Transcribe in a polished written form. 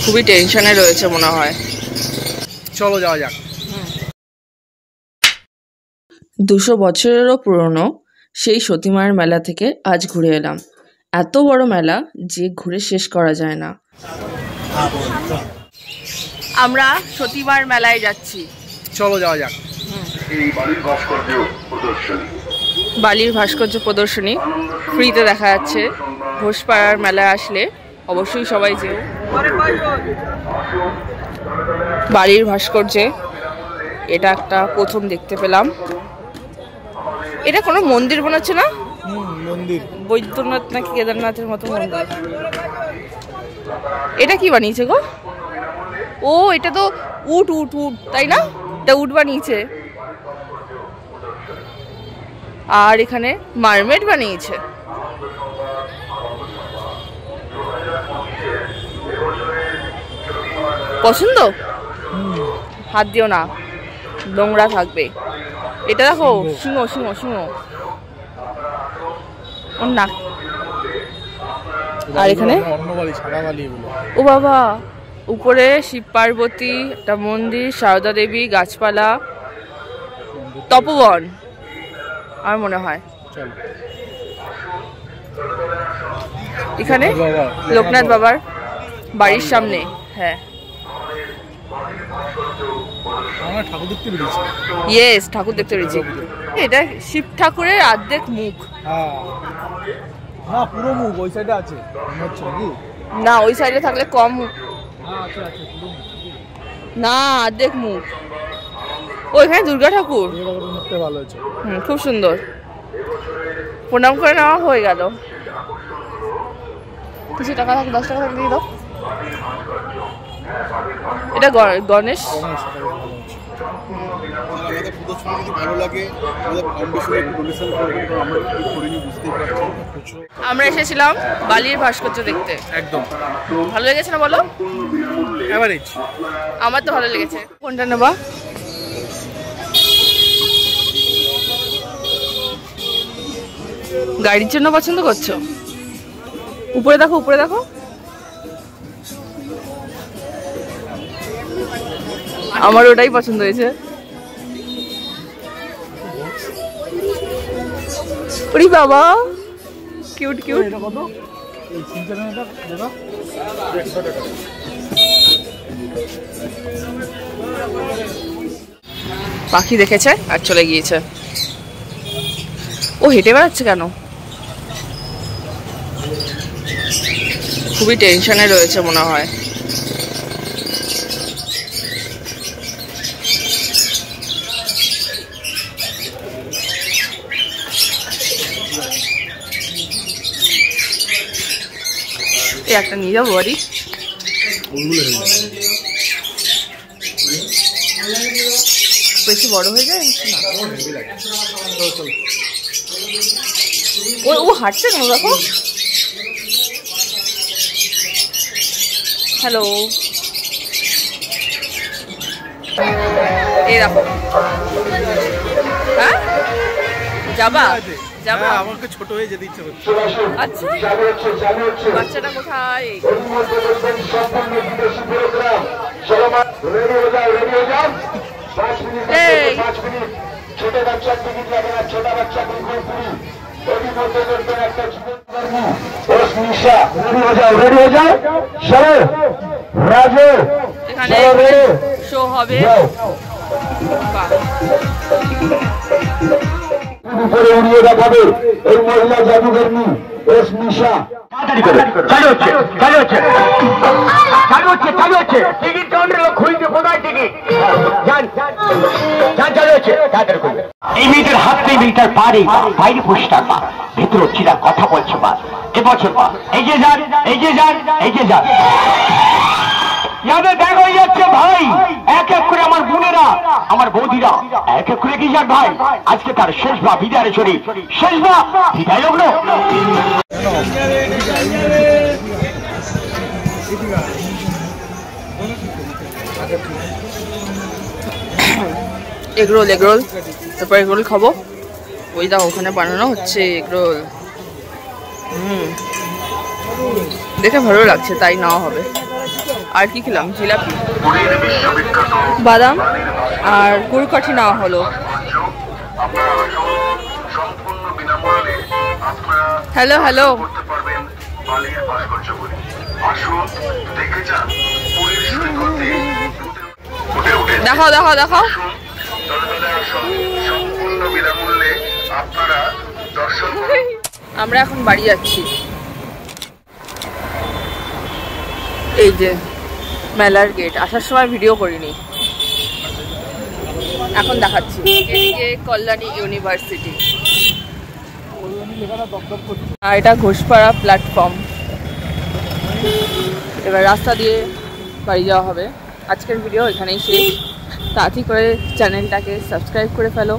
খুবই টেনশনে রয়েছে মনে হয়। চলো যাওয়া যাক। 200 বছরেরও পুরনো সেই সতীমায়ের মেলা থেকে আজ ঘুরে এলাম। এত বড় মেলা যে ঘুরে শেষ করা যায় না। আমরা সতীমার মেলায় যাচ্ছি, চলো যাওয়া যাক। বালির ভাস্কর্য প্রদর্শনী ফ্রিতে দেখা যাচ্ছে। ঘোষপাড়ার মেলায় আসলে অবশ্যই সবাই যেও। বালির ভাস্কর্যে এটা একটা প্রথম দেখতে পেলাম। এটা কোনো মন্দির মনে হচ্ছে না? মন্দির, বৈদ্যনাথ নাকি কেদারনাথের মতো মন্দির। এটা কি বানিয়েছে গো? ও এটা তো উট উট উট, তাই না? এটা উট বানিয়েছে। আর এখানে মারমেড বানিয়েছে। পছন্দ? হাত দিও না, নোংরা থাকবে। এটা দেখো, সিংহ সিংহ সিংহ। ওর নাক। আর এখানে ও বাবা, উপরে শিব পার্বতী, একটা মন্দির, সারদা দেবী, গাছপালা, তপবন আর মনে হয়। এখানে লোকনাথ বাবার বাড়ির সামনে। হ্যাঁ, ঠাকুর দেখতে পেরেছি। ইয়েস, ঠাকুর দেখতে পেরেছি। এটা শিব ঠাকুরের অর্ধেক মুখ। না, পুরো মুখ ওই সাইডে আছে না, ওই সাইডে থাকলে কম। না, অর্ধেক মুখ। ওইখানে দুর্গা ঠাকুর। খুব সুন্দর। প্রণাম করে নেওয়া হয়ে গেল। কিছু টাকা থাকে, 10 টাকা থাকে দিয়ে দাও। এটা গণেশ। আমরা এসেছিলাম বালির ভাস্কর্য দেখতে। একদম ভালো লেগেছে না বলো? এভারেজ। আমার তো ভালো লেগেছে। কোনটা নেবা? গাড়ির জন্য পছন্দ করছো? উপরে দেখো, উপরে দেখো। আমার ওটাই পছন্দ হয়েছে। ওরে বাবা, কিউট কিউট। পাখি দেখেছে আর চলে গিয়েছে। ও হেঁটে বেড়াচ্ছে কেন? খুবই টেনশনে রয়েছে মনে হয়। একটা নিয়ে যাবো বাড়ি। বেশি বড় হয়ে যায় না? ও হাঁটছে কেন দেখো। হ্যালো, এই দেখো। হ্যাঁ, যাবা যাবা? আমাকে ছোট হয়ে যেতে ইচ্ছে করছে। আচ্ছা, বাচ্চাটা কোথায়? এখানে শো হবে। উপরে উড়িয়ে দেখাবে এই মহিলা জাদুকর্মী নিশা। চালু হচ্ছে, চালু হচ্ছে, চালু হচ্ছে, চালু হচ্ছে। টিকিট কাউন্টারে লোক খুলছে, কোথায় টিকিট? যান যান, চালু হচ্ছে। এই মেয়েটার হাত নেই, মেয়েটার পারে বাইরে বসে থাকবা, ভেতর চিরা কথা বলছে বা এবছর বা এই যে যান, এই যে যান, এই যে যান। দেখা হয়ে যাচ্ছে ভাই, এক এক করে আমার বোনেরা, আমার বৌদিরা এক এক করে কি যাক ভাই, আজকে তার শেষ বা বিদায় শরী, শেষ বা বিদায় লগ্ন। এগরোল, এগরোল, তারপর এগরোল খাবো। ওই দা ওখানে বানানো হচ্ছে এগরোল। দেখে ভালো লাগছে তাই নেওয়া হবে। আর কি খেলাম? জিলাপি, বাদাম আর গুড়কাঠি নেওয়া হলো। হ্যালো হ্যালো, দেখাও দেখাও দেখাও। আমরা এখন বাড়ি যাচ্ছি। এই যে মেলার গেট, আসার সময় ভিডিও করিনি, এখন দেখাচ্ছি। এদিকে কল্যাণী ইউনিভার্সিটি, আর এটা ঘোষপাড়া প্ল্যাটফর্ম। এবার রাস্তা দিয়ে বাড়ি যাওয়া হবে। আজকের ভিডিও এখানেই শেষ। তাড়াতাড়ি করে চ্যানেলটাকে সাবস্ক্রাইব করে ফেলো।